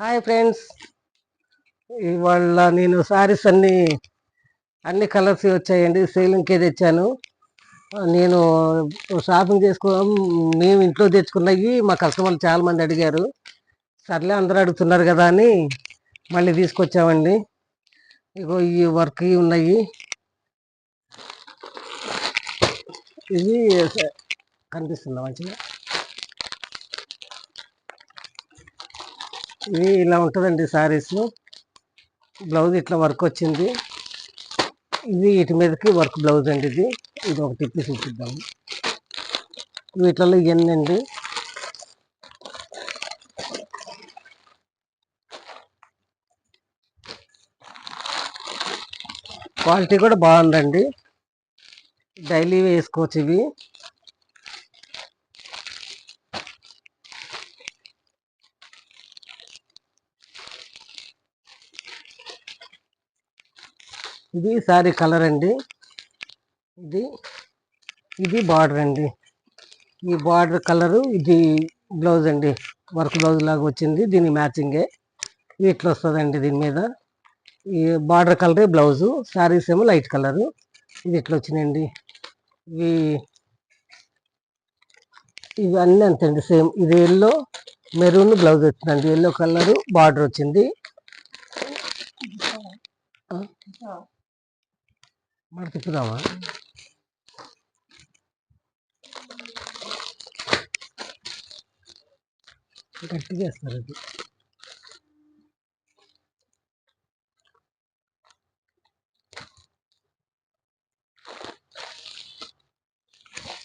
Hi friends. ఇవాళ నేను సారీస్ అన్ని కలర్స్ వచ్చాయండి. సేలింగ్కే తెచ్చాను. నేను షాపింగ్ చేసుకోవడం మేము ఇంట్లో తెచ్చుకున్నవి మా కస్టమర్లు చాలా మంది అడిగారు. సర్లే అందరూ అడుగుతున్నారు కదా అని మళ్ళీ తీసుకొచ్చామండి. ఇగో ఈ వర్క్ ఉన్నాయి. ఇది కనిపిస్తుందా మంచిగా? ఇది ఇలా ఉంటుందండి సారీస్. బ్లౌజ్ ఇట్లా వర్క్ వచ్చింది. ఇది వీటి మీదకి వర్క్ బ్లౌజ్ అండి. ఇది ఒక టిప్పి చూపిద్దాము. వీటిలో ఇవన్నీ అండి. క్వాలిటీ కూడా బాగుందండి. డైలీ వేసుకోవచ్చు ఇవి. ఇది సారీ కలర్ అండి. ఇది బార్డర్ అండి. ఈ బార్డర్ కలరు ఇది బ్లౌజ్ అండి. వర్క్ బ్లౌజ్ లాగా వచ్చింది. దీని మ్యాచింగే ఇట్లా వస్తుందండి. దీని మీద ఈ బార్డర్ కలరే బ్లౌజు. శారీస్ ఏమో లైట్ కలరు. ఇది ఇట్లా వచ్చినాయండి. ఇవి అన్నీ అంతండి సేమ్. ఇది ఎల్లో మెరూన్ బ్లౌజ్ వచ్చిందండి. ఎల్లో కలరు బార్డర్ వచ్చింది. మరి తిప్పుదామా? గట్టి చేస్తారు అది.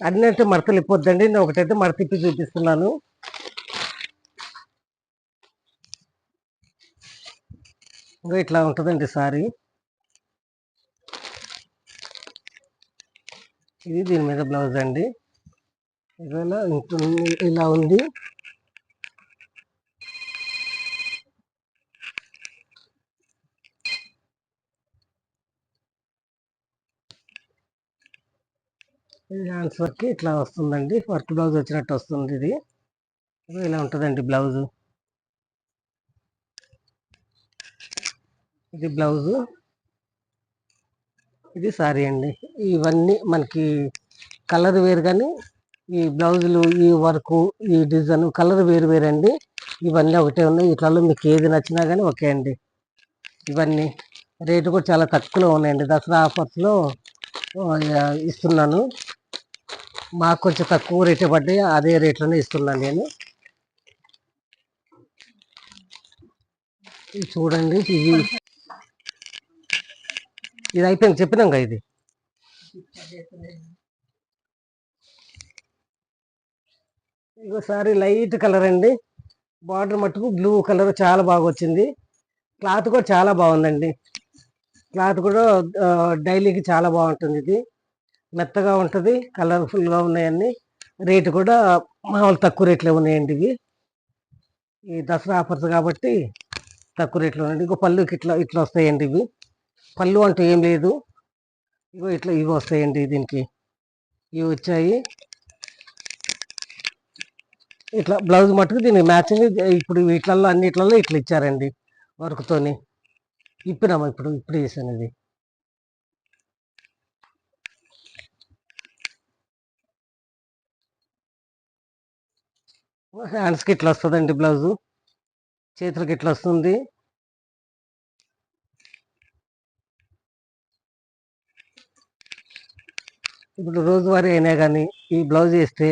అన్నీ మడతలు ఇప్పొద్దండి. నేను ఒకటైతే మడత తిప్పి చూపిస్తున్నాను. ఇంకా ఇట్లా ఉంటుందండి సారీ. ఇది దీని మీద బ్లౌజ్ అండి. ఇలా ఉంది. హ్యాండ్స్ వర్క్ ఇట్లా వస్తుందండి. వర్క్ బ్లౌజ్ వచ్చినట్టు వస్తుంది. ఇది ఇలా ఉంటుందండి బ్లౌజు. ఇది బ్లౌజు, ఇది సారీ అండి. ఇవన్నీ మనకి కలర్ వేరు, కానీ ఈ బ్లౌజులు, ఈ వర్క్, ఈ డిజైన్ కలర్ వేరు వేరండి. ఇవన్నీ ఒకటే ఉన్నాయి. ఇట్లలో మీకు ఏది నచ్చినా కానీ ఓకే అండి. ఇవన్నీ రేటు కూడా చాలా తక్కువలో ఉన్నాయండి. దసరా ఆఫర్స్లో ఇస్తున్నాను. మాకు కొంచెం తక్కువ రేటే పడ్డాయి. అదే రేట్లోనే ఇస్తున్నాను నేను. ఇది చూడండి. ఇది అయిపోయింది, చెప్పినాం కదా. ఇది ఇంకోసారి లైట్ కలర్ అండి. బార్డర్ మట్టుకు బ్లూ కలర్ చాలా బాగా వచ్చింది. క్లాత్ కూడా చాలా బాగుందండి. క్లాత్ కూడా డైలీకి చాలా బాగుంటుంది. ఇది మెత్తగా ఉంటుంది, కలర్ఫుల్గా ఉన్నాయన్నీ. రేటు కూడా మామూలు తక్కువ రేట్లో ఉన్నాయండి. ఇవి ఈ దసరా ఆఫర్స్ కాబట్టి తక్కువ రేట్లో ఉన్నాయండి. ఇంకో పళ్ళుకి ఇట్లా ఇట్లా వస్తాయండి. ఇవి పళ్ళు అంటూ ఏం లేదు. ఇగో ఇట్లా ఇవి వస్తాయండి. దీనికి ఇవి వచ్చాయి. ఇట్లా బ్లౌజ్ మట్టుకు దీనికి మ్యాచింగ్. ఇప్పుడు వీటిలలో అన్నిట్లలో ఇట్లా ఇచ్చారండి వర్క్తోని. ఇప్పినామా ఇప్పుడు చేశాను. ఇది హ్యాండ్స్కి ఇట్లా వస్తుందండి బ్లౌజు. చేతులకి ఇట్లా వస్తుంది. ఇప్పుడు రోజువారీ అయినా కానీ ఈ బ్లౌజ్ వేస్తే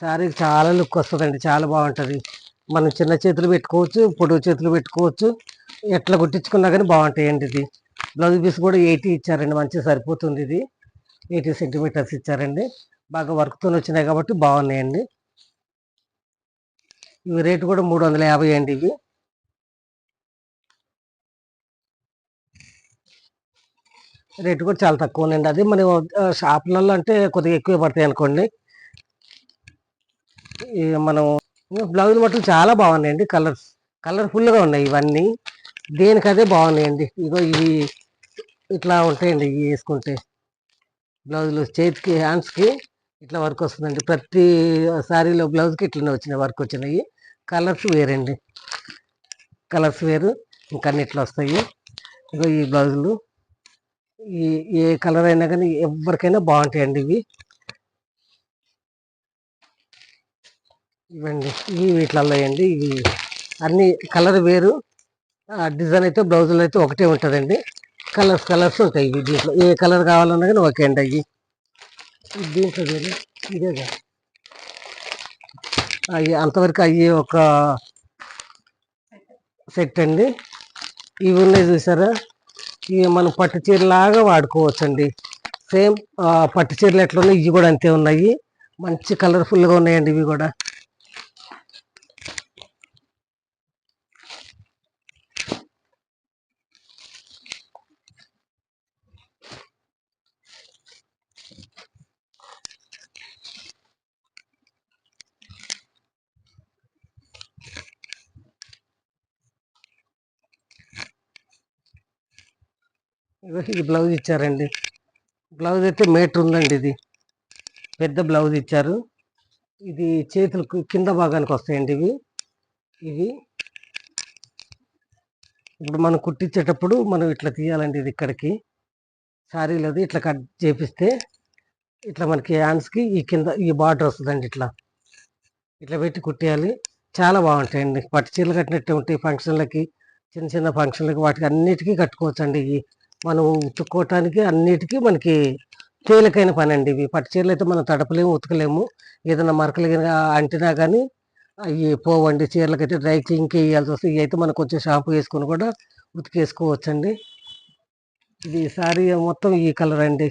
శారీకి చాలా లుక్ వస్తుందండి. చాలా బాగుంటుంది. మనం చిన్న చేతులు పెట్టుకోవచ్చు, పొడవు చేతులు పెట్టుకోవచ్చు. ఎట్లా కుట్టించుకున్నా కానీ బాగుంటాయండి. ఇది బ్లౌజ్ పీస్ కూడా 80 ఇచ్చారండి. మంచిగా సరిపోతుంది. ఇది 80 సెంటీమీటర్స్ ఇచ్చారండి. బాగా వర్క్తో వచ్చినాయి కాబట్టి బాగున్నాయండి. ఇవి రేటు కూడా 350 అండి. ఇవి రేటు కూడా చాలా తక్కువ ఉందండి. అది మనం షాపులలో అంటే కొద్దిగా ఎక్కువ పడతాయి అనుకోండి. మనం బ్లౌజ్ మట్టుకు చాలా బాగున్నాయండి. కలర్ఫుల్గా ఉన్నాయి. ఇవన్నీ దేనికదే బాగున్నాయండి. ఇగో ఇవి ఇట్లా ఉంటాయండి. ఇవి వేసుకుంటే బ్లౌజులు చేతికి, హ్యాండ్స్కి ఇట్లా వర్క్ వస్తుందండి. ప్రతి శారీలో బ్లౌజ్కి ఇట్లనే వచ్చినాయి, వర్క్ వచ్చినాయి. కలర్స్ వేరండి. కలర్స్ వేరు, ఇంకా అన్నిట్లో వస్తాయి. ఇగో ఈ బ్లౌజులు ఈ ఏ కలర్ అయినా కానీ ఎవరికైనా బాగుంటాయండి ఇవి. ఇవండి ఇవి వీటిలలో అండి. ఇవి అన్ని కలర్ వేరు, డిజైన్ అయితే బ్లౌజులు అయితే ఒకటే ఉంటుందండి. కలర్స్ ఉంటాయి ఇవి. దీంట్లో ఏ కలర్ కావాలన్నా కానీ ఓకే అండి. అవి దీంట్లో ఇదేగా అవి అంతవరకు అవి ఒక సెట్ అండి. ఇవి ఉన్నాయి చూసారా, ఇవి మనం పట్టు చీరలాగా వాడుకోవచ్చు అండి. సేమ్ పట్టు చీరలు ఎట్లా ఉన్నాయి ఇవి కూడా అంతే ఉన్నాయి. మంచి కలర్ఫుల్గా ఉన్నాయండి ఇవి కూడా. ఇది బ్లౌజ్ ఇచ్చారండి. బ్లౌజ్ అయితే మీటర్ ఉందండి. ఇది పెద్ద బ్లౌజ్ ఇచ్చారు. ఇది చేతులకు కింద భాగానికి వస్తాయండి ఇవి. ఇవి ఇప్పుడు మనం కుట్టించేటప్పుడు మనం ఇట్లా తీయాలండి. ఇది ఇక్కడికి శారీలో ఇట్లా కట్ చేపిస్తే ఇట్లా మనకి హ్యాండ్స్కి ఈ కింద ఈ బార్డర్ వస్తుందండి. ఇట్లా పెట్టి కుట్టేయాలి. చాలా బాగుంటాయండి. పట్టు చీరలు కట్టినట్టే ఉంటాయి. ఫంక్షన్లకి, చిన్న చిన్న ఫంక్షన్లకి, వాటికి అన్నిటికీ కట్టుకోవచ్చు అండి. ఇవి మనం ఉతుక్కోవటానికి అన్నిటికీ మనకి తేలికైన పని అండి. ఇవి పట్టు చీరలు అయితే మనం తడపలేము, ఉతకలేము. ఏదైనా మరకలు అంటినా కానీ అవి పోవండి. చీరలకైతే డ్రై క్లీన్కి వేయాల్సి వస్తుంది. ఇవి అయితే మనం కొంచెం షాంపూ వేసుకొని కూడా ఉతికేసుకోవచ్చండి. ఇది సారీ మొత్తం ఈ కలర్ అండి.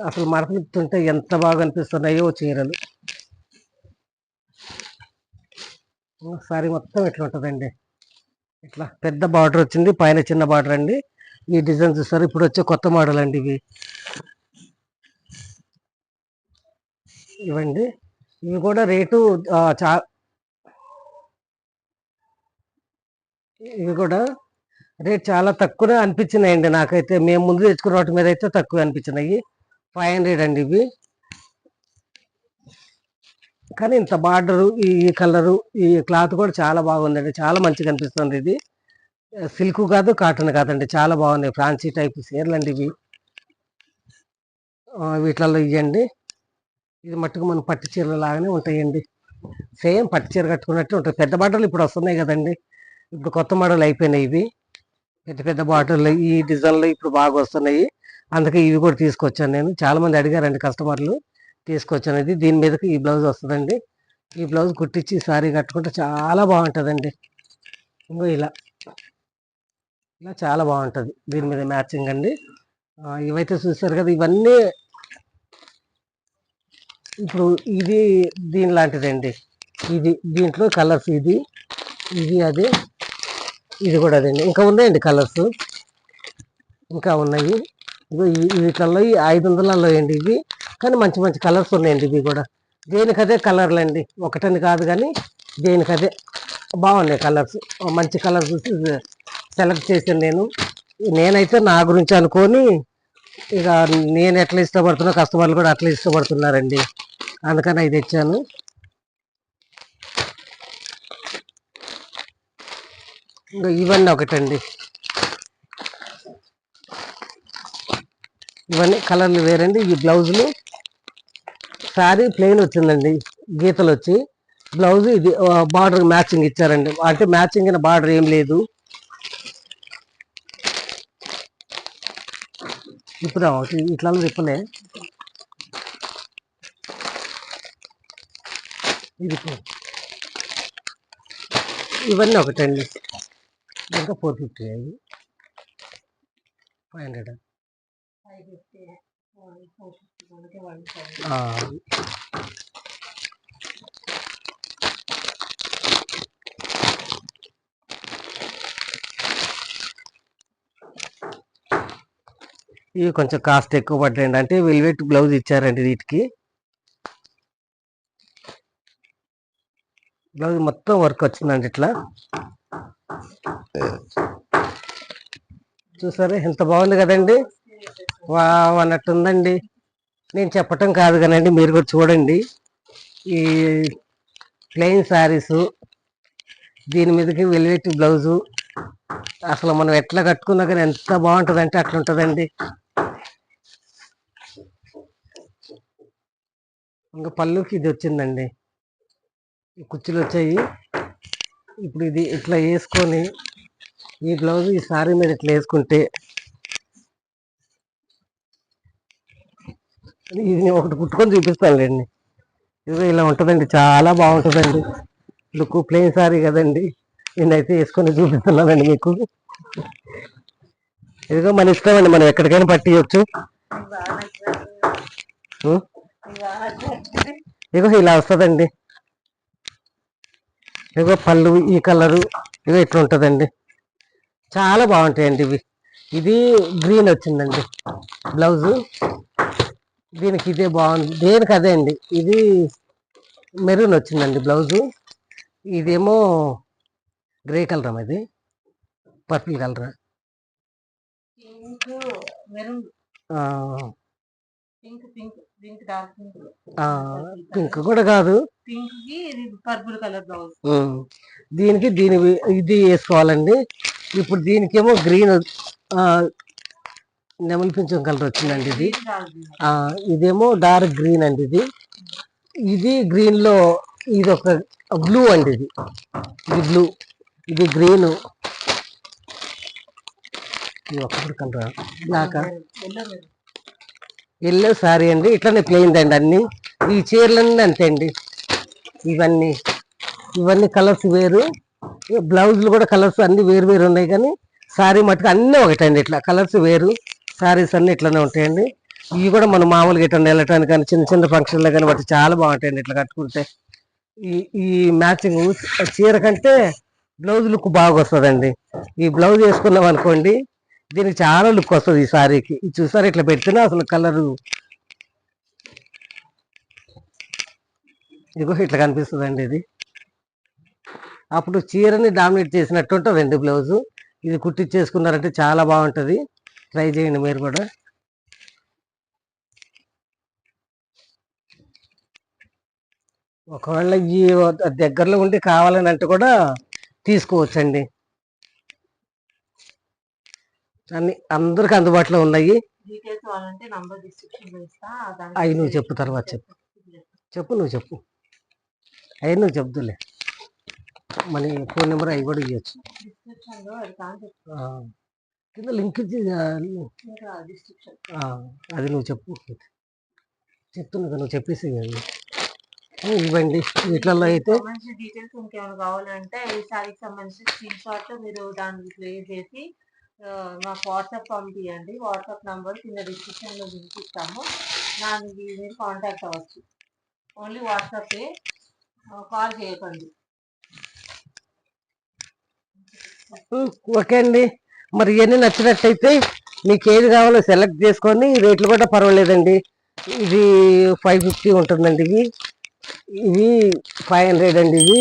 అసలు మరకలుతుంటే ఎంత బాగా అనిపిస్తున్నాయో చీరలు. సారీ మొత్తం ఇట్లా ఉంటుందండి. ఇట్లా పెద్ద బార్డర్ వచ్చింది, పైన చిన్న బార్డర్ అండి. ఈ డిజైన్ చూస్తారు, ఇప్పుడు వచ్చే కొత్త మోడల్ అండి ఇవి. ఇవండి ఇవి కూడా రేటు ఇవి కూడా రేట్ చాలా తక్కువనే అనిపించినాయండి నాకైతే. మేము ముందు తెచ్చుకున్న వాటి మీద అయితే తక్కువ అనిపించినాయి. 500 అండి ఇవి. కానీ ఇంత బార్డరు, ఈ కలరు, ఈ క్లాత్ కూడా చాలా బాగుందండి. చాలా మంచిగా అనిపిస్తుంది. ఇది సిల్క్ కాదు, కాటన్ కాదండి. చాలా బాగున్నాయి. ఫ్రాన్సీ టైప్ చీరలు అండి ఇవి. వీటిలలో ఇవ్వండి. ఇది మట్టుకు మనం పట్టు చీరల లాగానే ఉంటాయండి. సేమ్ పట్టు చీర కట్టుకున్నట్టు ఉంటాయి. పెద్ద బాటలు ఇప్పుడు వస్తున్నాయి కదండి. ఇప్పుడు కొత్త మోడల్ అయిపోయినాయి ఇవి. పెద్ద పెద్ద బాటలు ఈ డిజైన్లు ఇప్పుడు బాగా వస్తున్నాయి. అందుకే ఇవి కూడా తీసుకొచ్చాను నేను. చాలా మంది అడిగారండి కస్టమర్లు, తీసుకొచ్చాను. ఇది దీని మీదకి ఈ బ్లౌజ్ వస్తుందండి. ఈ బ్లౌజ్ కుట్టించి సారీ కట్టుకుంటే చాలా బాగుంటుందండి. ఇంకో ఇలా ఇలా చాలా బాగుంటుంది. దీని మీద మ్యాచింగ్ అండి. ఇవైతే చూస్తారు కదా, ఇవన్నీ ఇప్పుడు ఇది దీని లాంటిదండి. ఇది దీంట్లో కలర్స్ ఇది అది, ఇది కూడా అదండి. ఇంకా ఉన్నాయండి కలర్స్, ఇంకా ఉన్నాయి. ఇగో వీటిల్లో 500లలో అండి ఇవి. కానీ మంచి మంచి కలర్స్ ఉన్నాయండి ఇవి కూడా. దేనికదే కలర్లు అండి, ఒకటని కాదు కానీ దేనికదే బాగున్నాయి కలర్స్. మంచి కలర్స్ చూసి సెలెక్ట్ చేశాను నేనైతే నా గురించి అనుకొని. ఇక నేను ఎట్లా ఇష్టపడుతున్నా కస్టమర్లు కూడా అట్లా ఇష్టపడుతున్నారండి. అందుకని అది తెచ్చాను. ఇంకా ఇవన్నీ ఒకటండి. ఇవన్నీ కలర్లు వేరండి. ఈ బ్లౌజులు శారీ ప్లెయిన్ వచ్చిందండి, గీతలు వచ్చి. బ్లౌజ్ ఇది బార్డర్ మ్యాచింగ్ ఇచ్చారండి. అంటే మ్యాచింగ్ అయిన బార్డర్ ఏం లేదు. ఇప్పుడు ఇట్లా తిప్పలే. ఇది ఇవన్నీ ఒకటండి. ఇంకా 450 అయ్యి 500. ఇవి కొంచెం కాస్ట్ ఎక్కువ పడ్డాయండి. అంటే వెల్వెట్ బ్లౌజ్ ఇచ్చారండి వీటికి. బ్లౌజ్ మొత్తం వర్క్ వచ్చిందండి. ఇట్లా చూసారా ఎంత బాగుంది కదండి. అన్నట్టు ఉందండి. నేను చెప్పటం కాదు కానండి, మీరు కూడా చూడండి. ఈ ప్లెయిన్ శారీస్ దీని మీదకి వెల్వెట్ బ్లౌజు. అసలు మనం ఎట్లా కట్టుకున్నా కానీ ఎంత బాగుంటుంది అంటే అట్లా ఉంటుందండి. ఇంకా పళ్ళుకి ఇది వచ్చిందండి, ఈ కుర్చీలు వచ్చాయి. ఇప్పుడు ఇది ఇట్లా వేసుకొని ఈ బ్లౌజ్ ఈ సారీ మీద ఇట్లా వేసుకుంటే ఇది ఒకటి కుట్టుకొని చూపిస్తానులేండి. ఇదిగో ఇలా ఉంటుందండి, చాలా బాగుంటుందండి. లుక్ ప్లెయిన్ సారీ కదండి, నేనైతే వేసుకొని చూపిస్తున్నానండి మీకు. ఇదిగో మన ఇష్టం అండి, మనం ఎక్కడికైనా పట్టియచ్చు. ఇదిగో ఇలా వస్తుందండి. ఇదిగో పళ్ళు ఈ కలరు, ఇదిగో ఇట్లా ఉంటుందండి. చాలా బాగుంటాయండి ఇవి. ఇది గ్రీన్ వచ్చిందండి బ్లౌజు, దీనికి ఇదే బాగుంది, దేనికి అదే అండి. ఇది మెరూన్ వచ్చిందండి బ్లౌజు, ఇదేమో గ్రే కలర్ అమ్మ, ఇది పర్పుల్ కలర్, పింక్ కూడా కాదు, దీనికి ఇది వేసుకోవాలండి. ఇప్పుడు దీనికేమో గ్రీన్ నెమలి పింఛం కలర్ వచ్చిందండి. ఇది ఇదేమో డార్క్ గ్రీన్ అండి. ఇది గ్రీన్ లో ఇది ఒక బ్లూ అండి. ఇది బ్లూ, ఇది గ్రీన్, ఇది ఒకటి కలర్ బ్లాక్, ఎల్లో సారీ అండి. ఇట్లానే ప్లెయిన్ అండి అన్ని. ఈ చీరలన్నీ అంతే అండి. ఇవన్నీ కలర్స్ వేరు, బ్లౌజులు కూడా కలర్స్ అన్ని వేరు వేరు ఉన్నాయి, కానీ సారీ మటుకు అన్నీ ఒకటండి. ఇట్లా కలర్స్ వేరు, సారీస్ అన్ని ఇట్లానే ఉంటాయండి. ఇవి కూడా మనం మామూలుగా ఇట్లా వెళ్ళటానికి కానీ చిన్న చిన్న ఫంక్షన్లో కానీ బట్టి చాలా బాగుంటాయండి ఇట్లా కట్టుకుంటే. ఈ మ్యాచింగ్ చీర కంటే బ్లౌజ్ లుక్ బాగా వస్తుందండి. ఈ బ్లౌజ్ వేసుకున్నాం అనుకోండి, దీనికి చాలా లుక్ వస్తుంది ఈ సారీకి. ఇది చూసారు, ఇట్లా పెడితేనే అసలు కలరు ఇదిగో ఇట్లా కనిపిస్తుందండి. ఇది అప్పుడు చీరని డామినేట్ చేసినట్టు ఉంటుందండి బ్లౌజు. ఇది కుట్టించేసుకున్నారంటే చాలా బాగుంటుంది, ట్రై చేయండి మీరు కూడా. ఒకవేళ ఈ దగ్గరలో ఉండి కావాలని అంటే కూడా తీసుకోవచ్చండి, అన్ని అందరికి అందుబాటులో ఉన్నాయి. అవి నువ్వు చెప్పు, తర్వాత చెప్పు నువ్వు చెప్పు, అవి నువ్వు చెప్తులే. మన ఫోన్ నెంబర్ అవి కూడా ఇవ్వచ్చు, కింద లింక్ అది నువ్వు చెప్తున్నా, నువ్వు చెప్పేసి ఇవ్వండి. వీటిలలో అయితే డీటెయిల్స్ ఇంకేమైనా కావాలంటే ఈ సారీకి సంబంధించి స్క్రీన్ షాట్ మీరు దాన్ని ప్లే చేసి మాకు వాట్సాప్ పంపించండి. వాట్సాప్ నంబర్ కింద డిస్క్రిప్షన్లో ఇస్తాము, దానికి మీరు కాంటాక్ట్ అవ్వచ్చు. ఓన్లీ వాట్సాపే, కాల్ చేయకండి. ఓకే అండి. మరి ఇవన్నీ నచ్చినట్టయితే మీకు ఏది కావాలో సెలెక్ట్ చేసుకొని, రేట్లు కూడా పర్వాలేదండి. ఇది 550 ఉంటుందండి. ఇవి 500 అండి. ఇవి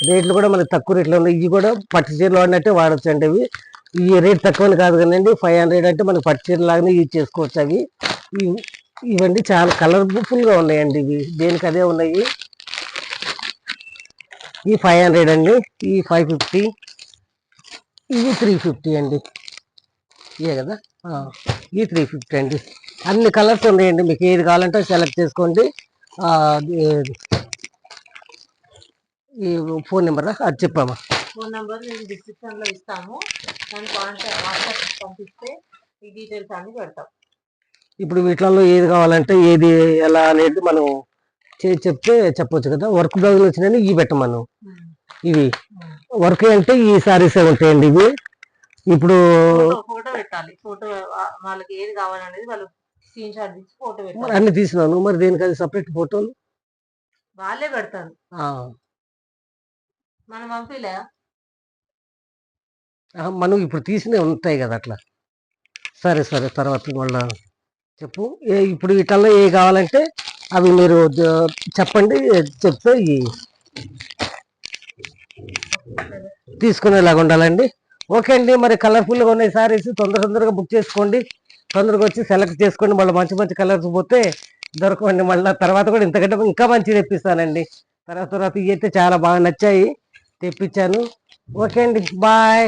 రేట్లు కూడా మనకి తక్కువ రేట్లో ఉన్నాయి. ఇవి కూడా పట్టు చీరలు వాడినట్టే వాడచ్చు అండి. అవి ఈ రేట్ తక్కువని కాదు కదండి, 500 అంటే మనకి పట్టు చీర లాగానే యూజ్ చేసుకోవచ్చు. అవి ఇవండి చాలా కలర్ఫుల్గా ఉన్నాయండి. ఇవి దేనికి అదే ఉన్నాయి. ఈ 500 అండి, ఈ 550, ఇవి 350 అండి. ఇవే కదా, ఈ 350 అండి. అన్ని కలర్స్ ఉన్నాయండి, మీకు ఏది కావాలంటే సెలెక్ట్ చేసుకోండి. ఈ ఫోన్ నెంబర్ అది చెప్పామా? ఫోన్ నెంబర్ నేను డిస్క్రిప్షన్లో ఇస్తాము, దాన్ని వాట్సాప్ పంపిస్తే ఈ డీటెయిల్స్ అన్ని పెడతాం. ఇప్పుడు వీటిలో ఏది కావాలంటే ఏది ఎలా అనేది మనం చెప్తే చెప్పొచ్చు కదా. వర్క్ బ్లౌజులు వచ్చినాయి ఇవి పెట్టమను. ఇవి వర్క్ అంటే ఈ సారీసే ఉంటాయండి. ఇవి ఇప్పుడు ఫోటో పెట్టాలి, ఫోటో వాళ్ళకి ఏది కావాలనేది వాళ్ళు స్క్రీన్ షాట్ తీసి ఫోటో పెట్టాలి. అన్ని తీసినాను, మరి దేనికి అది సపరేట్ ఫోటోలు వాళ్ళే పెడతారు, మనం పంపిలే. మనం ఇప్పుడు తీసినవి ఉంటాయి కదా అట్లా. సరే సరే, తర్వాత మళ్ళా చెప్పు. ఇప్పుడు వీటిల్లో ఏ కావాలంటే అవి మీరు చెప్పండి, చెప్తే తీసుకునేలాగా ఉండాలండి. ఓకే అండి. మరి కలర్ఫుల్గా ఉన్నాయి సారీస్ తొందరగా బుక్ చేసుకోండి, తొందరగా వచ్చి సెలెక్ట్ చేసుకోండి. మళ్ళీ మంచి మంచి కలర్స్ పోతే దొరకవండి. మళ్ళీ తర్వాత కూడా ఇంతకంటే ఇంకా మంచి తెప్పిస్తానండి. తర్వాత ఇవి అయితే చాలా బాగా నచ్చాయి, తెప్పించాను. ఓకే అండి, బాయ్.